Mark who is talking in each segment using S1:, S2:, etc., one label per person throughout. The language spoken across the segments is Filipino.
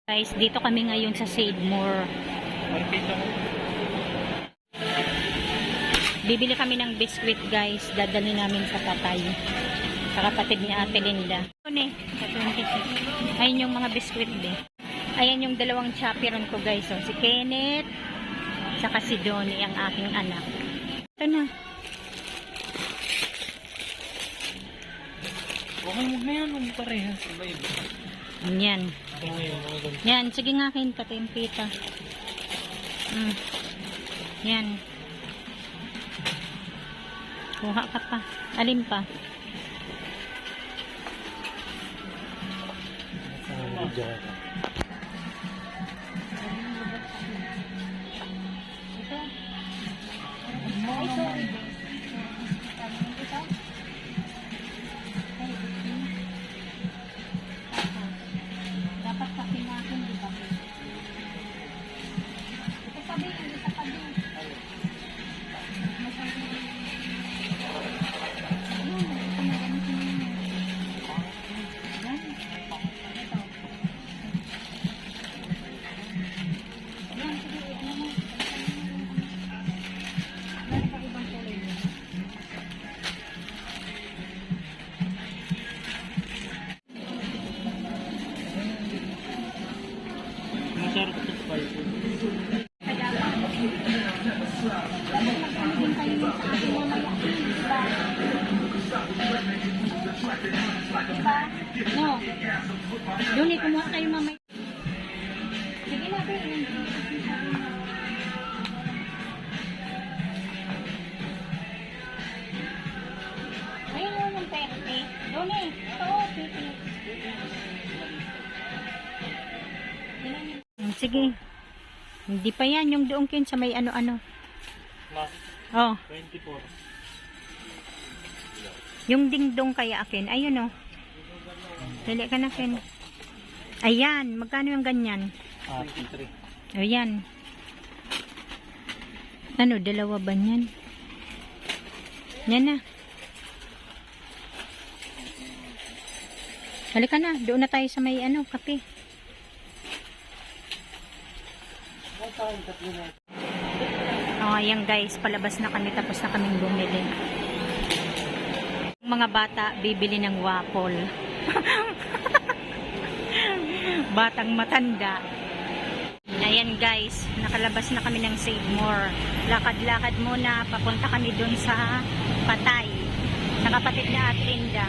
S1: Guys, dito kami ngayon sa Save More. Bibili kami ng biskwit, guys. Dadali namin sa Patay. Sa kapatid ni Ate Linda. Ito ne, sa 26. Ayun yung mga biskwit din. Ayan yung dalawang chaperon ko, guys. So, si Kenneth, saka si Donnie, ang aking anak. Ito na.
S2: Okay, huwag na yan. Huwag parehas.
S1: Yan. Yan, sige nga akin, patimpita. Yan. Kuha ka pa. Alin pa? Dapat kasi natin, di ba? Ito sabi, ito sabi. No. Doon kumuha kayo mamay. Sige na, ayun mo ng perte. Doon ito, pipi. Sige. Hindi pa yan, yung doon kin sa may ano-ano. Oh.
S2: 24.
S1: Yung dingdong kaya akin. Ayun oh. Dali ka na kin. Ayan. Magkano yung ganyan?
S2: 53.
S1: Ayan. Ano, dalawa ba yan? Yan na. Halika na. Doon na tayo sa may ano, kape. Oh, ayan guys. Palabas na kami. Tapos na kaming bumili. Mga bata, bibili ng waffle. Batang matanda. Ayan guys, nakalabas na kami ng Save More. Lakad-lakad muna, papunta kami dun sa Patay. Sa kapatid na Ate Linda.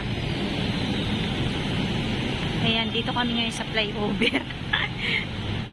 S1: Ayan, dito kami ngayon sa flyover.